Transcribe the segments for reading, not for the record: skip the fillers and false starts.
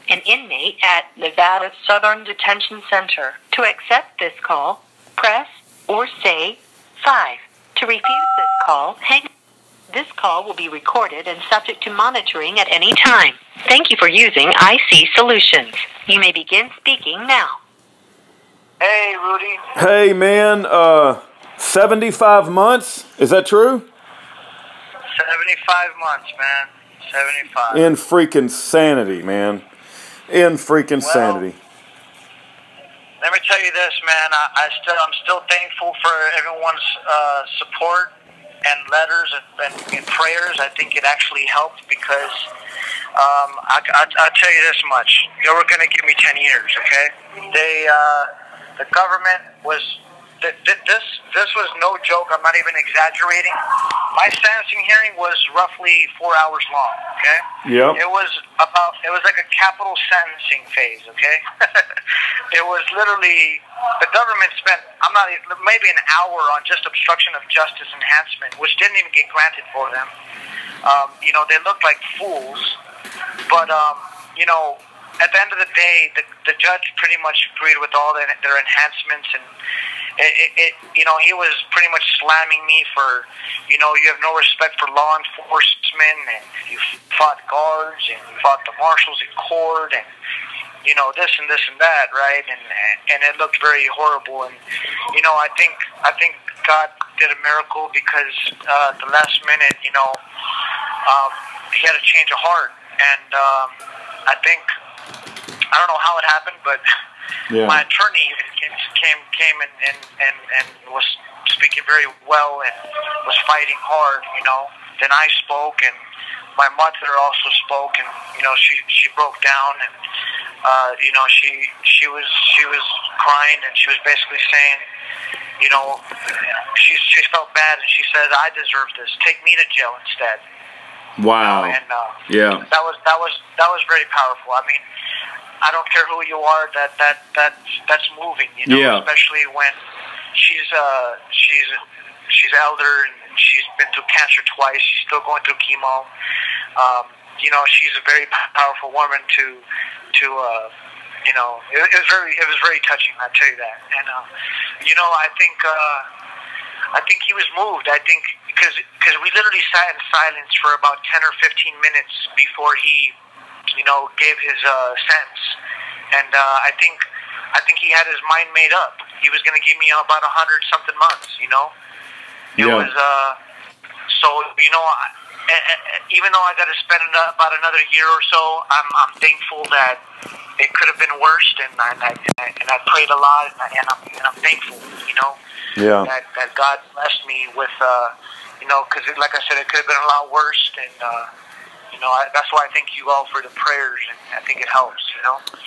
An inmate at Nevada Southern Detention Center. To accept this call, press or say 5. To refuse this call, hang. This call will be recorded and subject to monitoring at any time. Thank you for using IC Solutions. You may begin speaking now. Hey, Rudy. Hey, man. 75 months? Is that true? 75 months, man. 75. In freaking sanity, man. In freaking sanity. Let me tell you this, man. I'm still thankful for everyone's support and letters and prayers. I think it actually helped because I'll tell you this much. They were going to give me 10 years, okay? The government was... This was no joke. I'm not even exaggerating. My sentencing hearing was roughly 4 hours long. Okay. Yep. It was like a capital sentencing phase. Okay. It was literally the government spent maybe an hour on just obstruction of justice enhancement, which didn't even get granted for them. They looked like fools, but at the end of the day, the judge pretty much agreed with all their enhancements, and he was pretty much slamming me for, you have no respect for law enforcement, and you fought guards, and you fought the marshals in court, and this and this and that, right? And it looked very horrible, and I think God did a miracle because at the last minute, he had a change of heart, and I think. I don't know how it happened, but my attorney came and was speaking very well and was fighting hard, Then I spoke, and my mother also spoke, and she broke down, and she was crying, and she was basically saying, she felt bad, and she said, "I deserve this. Take me to jail instead." Wow. That was very powerful. I mean, I don't care who you are. That's moving. Especially when she's elder and she's been through cancer twice. She's still going through chemo. She's a very powerful woman. It was very touching. I tell you that. And I think he was moved. I think because we literally sat in silence for about 10 or 15 minutes before he, gave his sentence, and I think he had his mind made up. He was going to give me about 100-something months. It was so even though I got to spend about another year or so, I'm thankful that it could have been worse, and I prayed a lot, and I'm thankful, that God blessed me with, because like I said, it could have been a lot worse, and that's why I thank you all for the prayers, and I think it helps,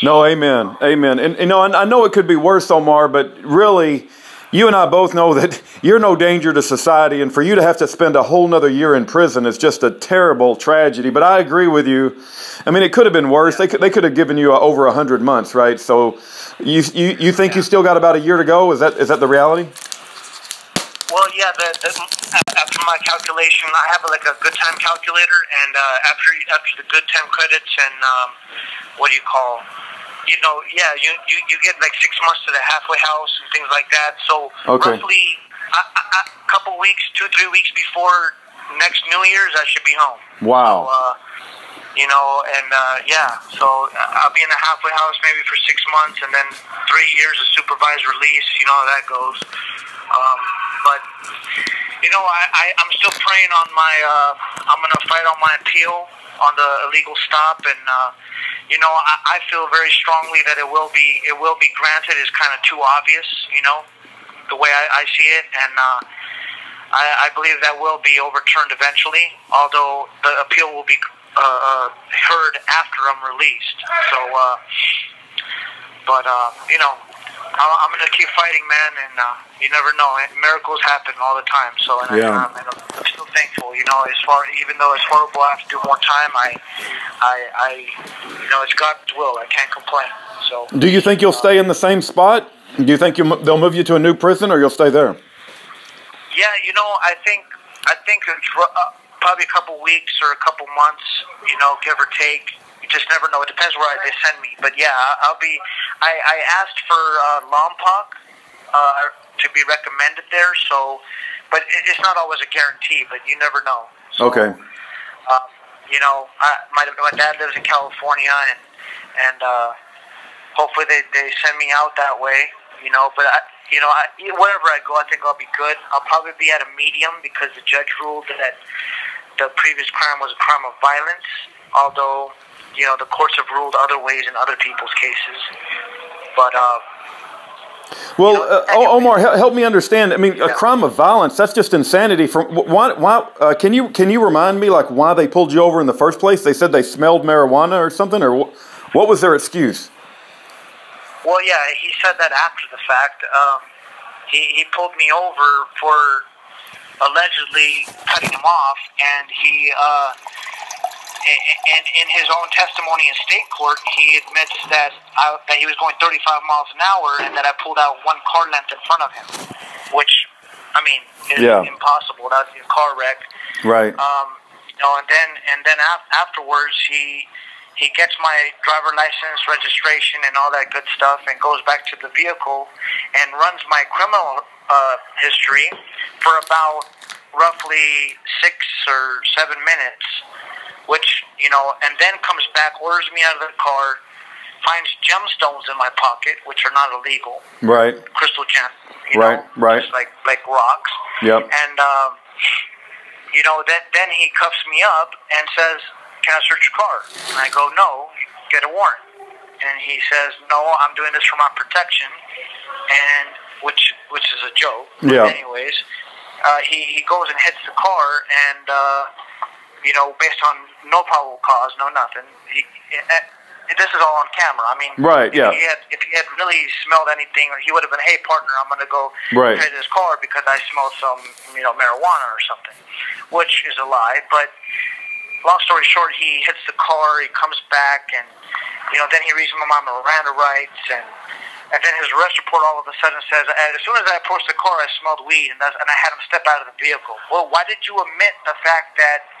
No, amen, amen. And I know it could be worse, Omar, but really, you and I both know that you're no danger to society, and for you to have to spend a whole nother year in prison is just a terrible tragedy. But I agree with you. I mean, it could have been worse. They could have given you over 100 months, right? So you think you still got about a year to go? Is that the reality? Well, yeah. After my calculation, I have a good time calculator, and after the good time credits and you get like 6 months to the halfway house and things like that. So roughly a couple weeks, 2-3 weeks before next New Year's, I should be home. Wow. So I'll be in the halfway house maybe for 6 months, and then 3 years of supervised release. You know how that goes. But I'm still praying on my. I'm gonna fight on my appeal on the illegal stop, and I feel very strongly that it will be granted. Is kind of too obvious, the way I see it, and I believe that will be overturned eventually. Although the appeal will be heard after I'm released. So, I'm going to keep fighting, man, and you never know. Miracles happen all the time. So, I'm still thankful. Even though it's horrible, I have to do more time. It's God's will. I can't complain. So, do you think you'll stay in the same spot? Do you think they'll move you to a new prison, or you'll stay there? Yeah, I think it's probably a couple weeks or a couple months, give or take, just never know. It depends where they send me. But yeah, I'll be. I asked for Lompoc to be recommended there. So, but it's not always a guarantee. But you never know. So, Okay. You know, my dad lives in California, and hopefully they send me out that way. You know, but wherever I go, I think I'll be good. I'll probably be at a medium because the judge ruled that the previous crime was a crime of violence. Although, you know, the courts have ruled other ways in other people's cases. But well, Omar, help me understand. I mean, a crime of violence, that's just insanity. From why can you remind me, like, why they pulled you over in the first place? They said they smelled marijuana or something, or what was their excuse? Well, yeah, he said that after the fact. He pulled me over for allegedly cutting him off, and he in his own testimony in state court, he admits that he was going 35 miles an hour and that I pulled out one car length in front of him, which, I mean, is impossible. That's a car wreck. Right. You know, and then afterwards, he gets my driver license, registration, and all that good stuff, and goes back to the vehicle and runs my criminal history for about roughly 6 or 7 minutes, which, you know, and then comes back, orders me out of the car, finds gemstones in my pocket, which are not illegal. Right. Crystal gems. Right. Right. Just like rocks. Yep. And, you know, then he cuffs me up and says, "Can I search your car?" And I go, "No, you get a warrant." And he says, "No, I'm doing this for my protection," and which is a joke. Yeah. But anyways, he goes and hits the car, and you know, based on no probable cause, no nothing. This is all on camera. I mean, right? Yeah. If he had really smelled anything, he would have been, "Hey, partner, I'm going to go trade this car because I smelled some, you know, marijuana or something," which is a lie, but. Long story short, he hits the car, he comes back, and, you know, then he reads my Miranda rights, and then his arrest report all of a sudden says, "As soon as I approached the car, I smelled weed, and I had him step out of the vehicle." Well, why did you omit the fact that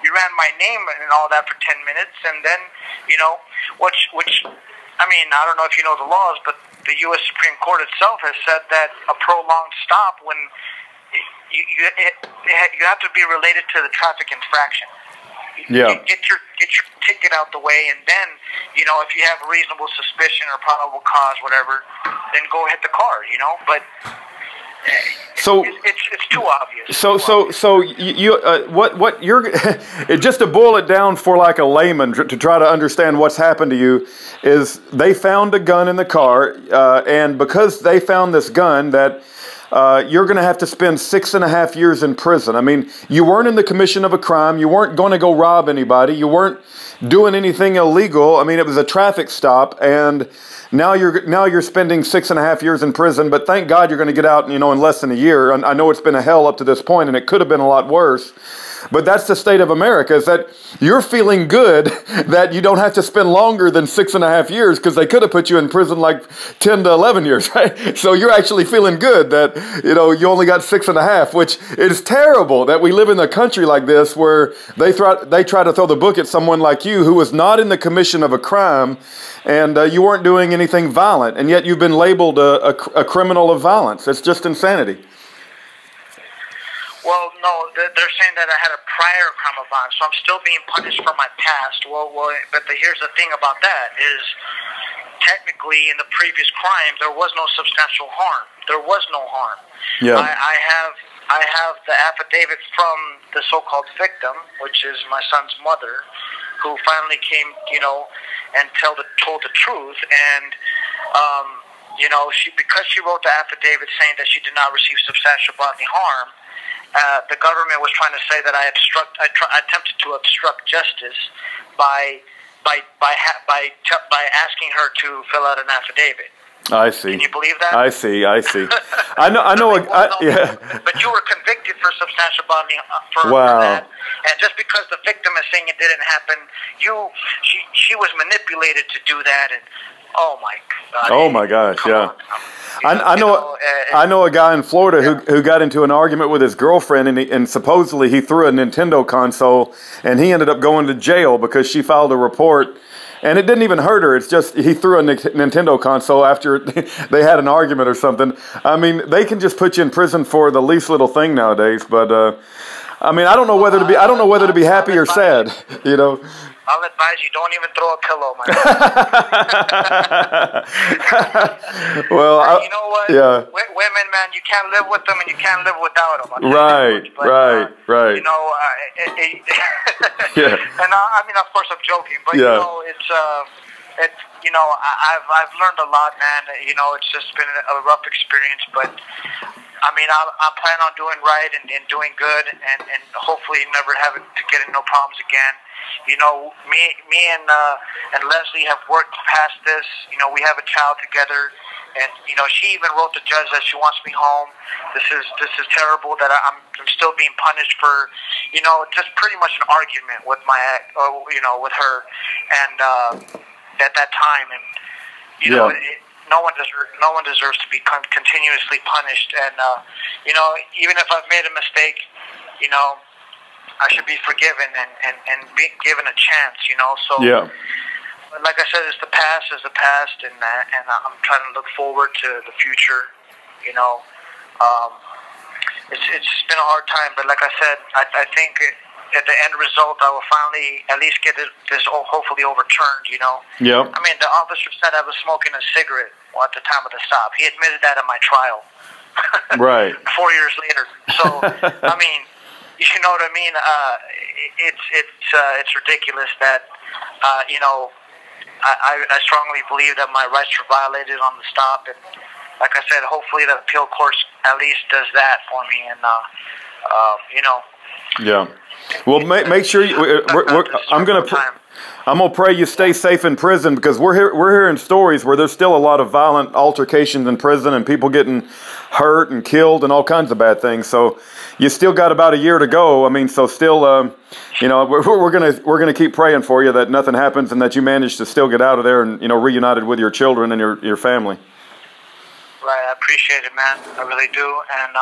you ran my name and all that for 10 minutes, and then, you know, which, I mean, I don't know if you know the laws, but the U.S. Supreme Court itself has said that a prolonged stop, when you have to be related to the traffic infraction. Yeah. Get your ticket out the way, and then, you know, if you have reasonable suspicion or probable cause, whatever, then go hit the car, you know. But so it's too obvious. So you what you're just to boil it down for like a layman to try to understand what's happened to you is they found a gun in the car, and because they found this gun that. You're going to have to spend 6.5 years in prison. I mean, you weren't in the commission of a crime. You weren't going to go rob anybody. You weren't doing anything illegal. I mean, it was a traffic stop, and now you're spending 6.5 years in prison. But thank God you're going to get out, you know, in less than a year. And I know it's been a hell up to this point, and it could have been a lot worse. But that's the state of America, is that you're feeling good that you don't have to spend longer than 6.5 years, because they could have put you in prison like 10 to 11 years, right? So you're actually feeling good that, you know, you only got 6.5, which is terrible that we live in a country like this where they try to throw the book at someone like you who was not in the commission of a crime, and you weren't doing anything violent, and yet you've been labeled a criminal of violence. It's just insanity. Well, no, they're saying that I had a prior crime of violence, so I'm still being punished for my past. Well, but here's the thing about that is, technically, in the previous crime, there was no substantial harm. There was no harm. Yeah. I have the affidavit from the so-called victim, which is my son's mother, who finally came, you know, and told the truth, and you know, because she wrote the affidavit saying that she did not receive substantial bodily harm. The government was trying to say that I attempted to obstruct justice by asking her to fill out an affidavit. I see. Can you believe that? I see. I know. Yeah. But you were convicted for substantial bodily for that, and just because the victim is saying it didn't happen, she was manipulated to do that, and oh my God. Oh my gosh, yeah. I know a guy in Florida who got into an argument with his girlfriend, and supposedly he threw a Nintendo console, and he ended up going to jail because she filed a report. And it didn't even hurt her. It's just he threw a Nintendo console after they had an argument or something. I mean, they can just put you in prison for the least little thing nowadays. But I mean, I don't know whether to be happy or sad. You know. I'll advise you, don't even throw a pillow, man. Well, you know what? Yeah. Women, man, you can't live with them and you can't live without them. Right. You know, yeah. And I mean, of course, I'm joking, but yeah. you know, it's you know, I've learned a lot, man. You know, it's just been a rough experience, but I mean, I plan on doing right and doing good, and hopefully never having to get in no problems again. You know, me and Leslie have worked past this. You know, we have a child together, and you know, she even wrote the judge that she wants me home. This is terrible that I'm still being punished for, you know, just pretty much an argument with with her, and at that time, and you know. No one deserves to be continuously punished, and you know, even if I've made a mistake, you know, I should be forgiven and be given a chance, you know. So, like I said, the past is the past, and I'm trying to look forward to the future. You know, it's been a hard time, but like I said, I think at the end result, I will finally at least get this hopefully overturned, you know? Yeah. I mean, the officer said I was smoking a cigarette at the time of the stop. He admitted that at my trial. Right. 4 years later. So, I mean, you know what I mean? It's ridiculous that, you know, I strongly believe that my rights were violated on the stop. And like I said, hopefully the appeal court at least does that for me. And, you know. Yeah. Well, make sure I'm gonna pray you stay safe in prison, because we're hearing stories where there's still a lot of violent altercations in prison and people getting hurt and killed and all kinds of bad things. So you still got about a year to go. I mean, so still, you know, we're gonna keep praying for you that nothing happens and that you manage to still get out of there and, you know, reunited with your children and your family. Right. I appreciate it, man. I really do. And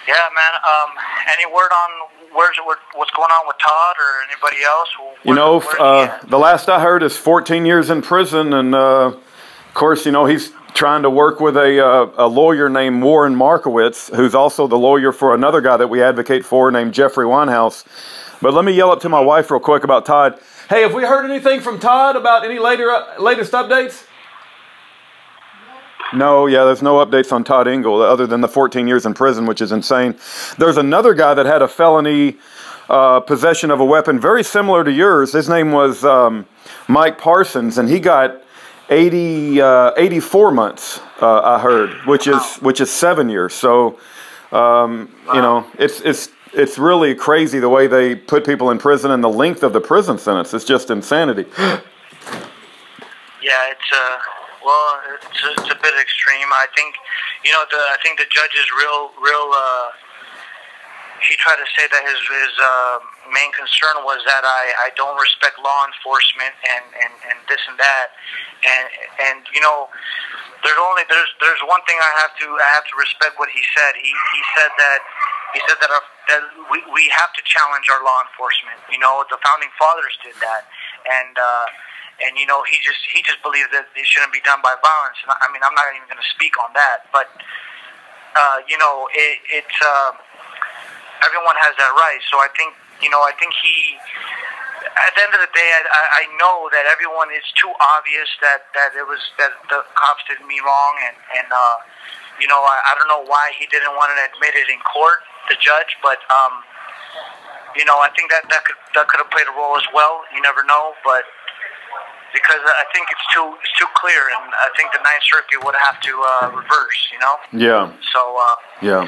yeah, man. Any word on what's going on with Todd or anybody else? You know, the last I heard is 14 years in prison, and of course, you know, he's trying to work with a lawyer named Warren Markowitz, who's also the lawyer for another guy that we advocate for named Jeffrey Winehouse. But let me yell up to my wife real quick about Todd. Hey, have we heard anything from Todd about any latest updates? No, yeah, there's no updates on Todd Engel other than the 14 years in prison, which is insane. There's another guy that had a felony possession of a weapon very similar to yours. His name was Mike Parsons, and he got 84 months, I heard, which is 7 years. So, you know, it's really crazy the way they put people in prison and the length of the prison sentence. It's just insanity. Yeah, well, it's a bit extreme. I think, you know, I think the judge is real. He tried to say that his main concern was that I don't respect law enforcement and this and that, and you know, there's one thing I have to respect what he said. He said that we have to challenge our law enforcement. You know, the founding fathers did that, and you know, he just believes that it shouldn't be done by violence. And I mean, I'm not even going to speak on that, but you know, it's everyone has that right. So I think he, at the end of the day, I know that everyone is too obvious that the cops did me wrong, and you know, I don't know why he didn't want to admit it in court, the judge, but you know, I think that could have played a role as well. You never know, but because I think it's too clear, and I think the Ninth Circuit would have to reverse, you know. Yeah. So. Yeah.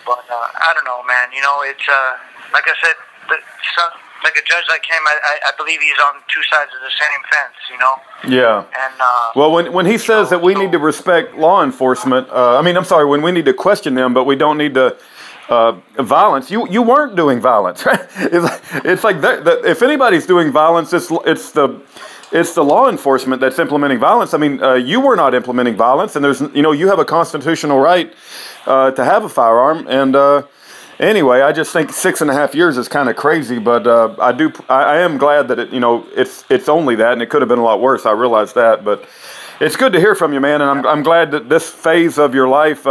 But I don't know, man. You know, it's like I said, like a judge like him, I believe he's on two sides of the same fence, you know. Yeah. And well, when he says that we need to respect law enforcement, I mean, I'm sorry, when we need to question them, but we don't need to violence, you weren't doing violence. It's like that, if anybody's doing violence, it's the law enforcement that's implementing violence. I mean, you were not implementing violence, and you have a constitutional right to have a firearm. And anyway, I just think 6.5 years is kind of crazy, but I am glad that it's only that, and it could have been a lot worse. I realize that, but it's good to hear from you, man, and I'm glad that this phase of your life,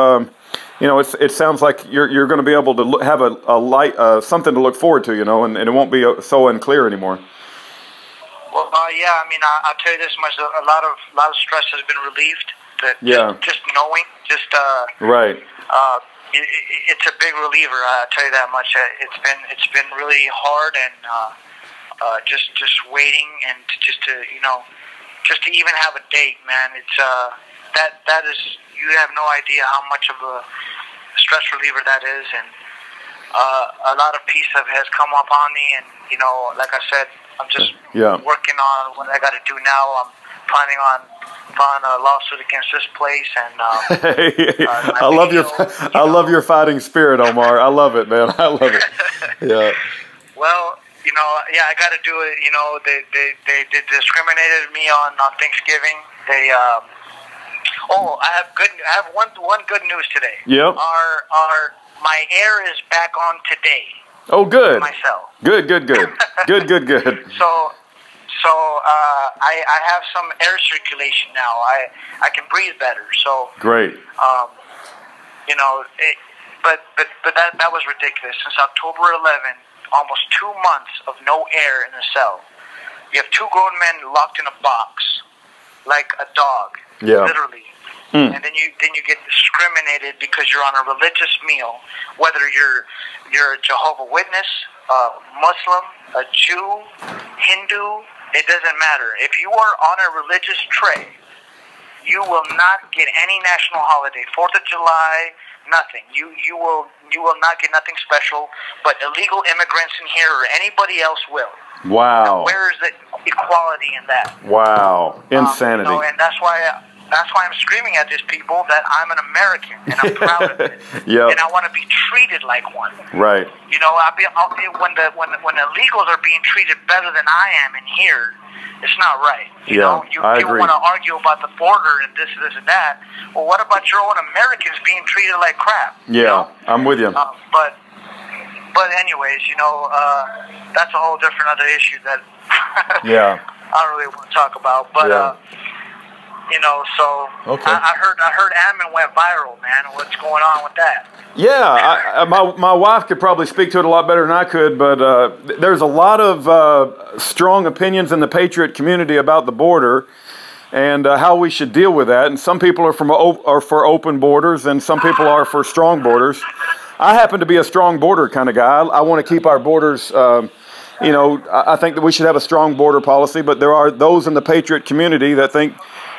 it sounds like you're going to be able to have a light, something to look forward to, and it won't be so unclear anymore. Well, yeah, I mean, I'll tell you this much: a lot of stress has been relieved. Just knowing, right. It's a big reliever. I'll tell you that much. It's been really hard, and just waiting, and just to even have a date, man. It's that is, you have no idea how much of a stress reliever that is, and a lot of peace has come upon me, and like I said, I'm just working on what I got to do now. I'm planning on filing a lawsuit against this place, and I love your fighting spirit, Omar. I love it, man. I love it. Yeah. Well, I got to do it. They discriminated me on Thanksgiving. They I have one good news today. Yep. My air is back on today. Oh, good. Myself. Good. good. So I have some air circulation now. I can breathe better. So great. But that was ridiculous. Since October 11, almost 2 months of no air in the cell. You have 2 grown men locked in a box, like a dog, literally. And then you get discriminated because you're on a religious meal, whether you're a Jehovah's Witness, a Muslim, a Jew, Hindu, it doesn't matter. If you are on a religious tray, you will not get any national holiday, 4th of July, nothing. You will not get nothing special, but illegal immigrants in here or anybody else will. Wow. Now, where is the equality in that? Wow. Insanity. And that's why I'm screaming at these people that I'm an American, and I'm proud of it. Yep. And I want to be treated like one. Right. When illegals are being treated better than I am in here, it's not right. I people agree. want to argue about the border and this and that. Well, what about your own Americans being treated like crap? Yeah, I'm with you. But anyways, that's a whole different other issue that Yeah. I don't really want to talk about. But so okay. I heard Ammon went viral, man. What's going on with that? Yeah, my wife could probably speak to it a lot better than I could, but there's a lot of strong opinions in the patriot community about the border and how we should deal with that. And some people are for open borders, and some people are for strong borders. I happen to be a strong border kind of guy. I want to keep our borders. I think that we should have a strong border policy, but there are those in the patriot community that think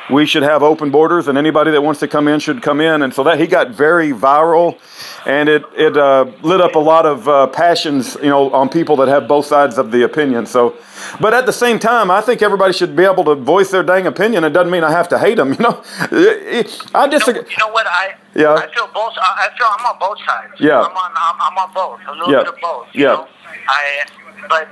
we should have open borders, and anybody that wants to come in should come in. And so that he got very viral, and it lit up a lot of passions, on people that have both sides of the opinion. So, but at the same time, I think everybody should be able to voice their dang opinion. It doesn't mean I have to hate them. I disagree. You know what? I feel both. I'm on both sides. Yeah. I'm on both. A little bit of both. You know? But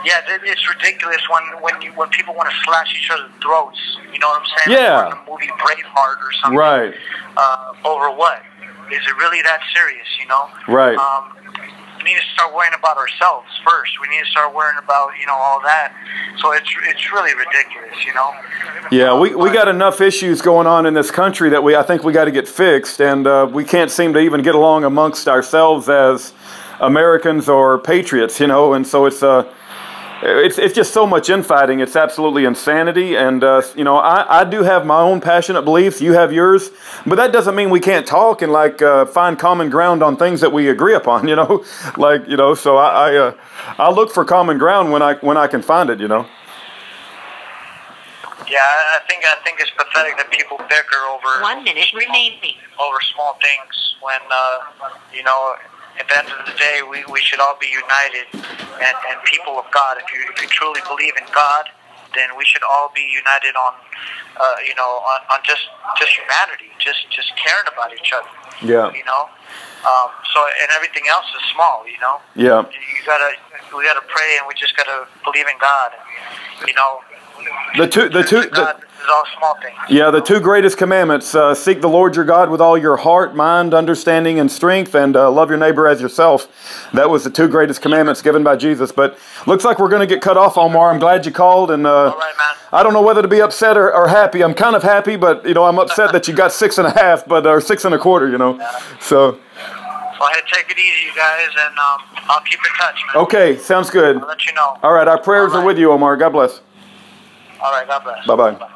yeah, it's ridiculous when people want to slash each other's throats. You know what I'm saying? Yeah. Like the movie Braveheart or something. Right. Over what? Is it really that serious? Right. We need to start worrying about ourselves first. We need to start worrying about all that. So it's really ridiculous. Yeah, we got enough issues going on in this country that I think we got to get fixed, and we can't seem to even get along amongst ourselves as Americans or patriots, and so it's just so much infighting. It's absolutely insanity, and I do have my own passionate beliefs. You have yours, but that doesn't mean we can't talk and find common ground on things that we agree upon. So I look for common ground when I can find it. Yeah, I think it's pathetic that people bicker over 1 minute remaining over small things when at the end of the day, we should all be united, and people of God. If you truly believe in God, then we should all be united on on just humanity, just caring about each other. Yeah. So, and everything else is small. Yeah. We gotta pray, and we just gotta believe in God. God, this is all small things. Yeah, the two greatest commandments: seek the Lord your God with all your heart, mind, understanding, and strength, and love your neighbor as yourself. That was the two greatest commandments given by Jesus. But looks like we're going to get cut off, Omar. I'm glad you called, and all right, man. I don't know whether to be upset or happy. I'm kind of happy, but I'm upset that you got 6.5, or 6 1/4. Yeah. So. Well, hey, take it easy, you guys, and I'll keep in touch, man. Okay, sounds good. I'll let you know. All right, our prayers are with you, Omar. God bless. All right, God bless. Bye-bye.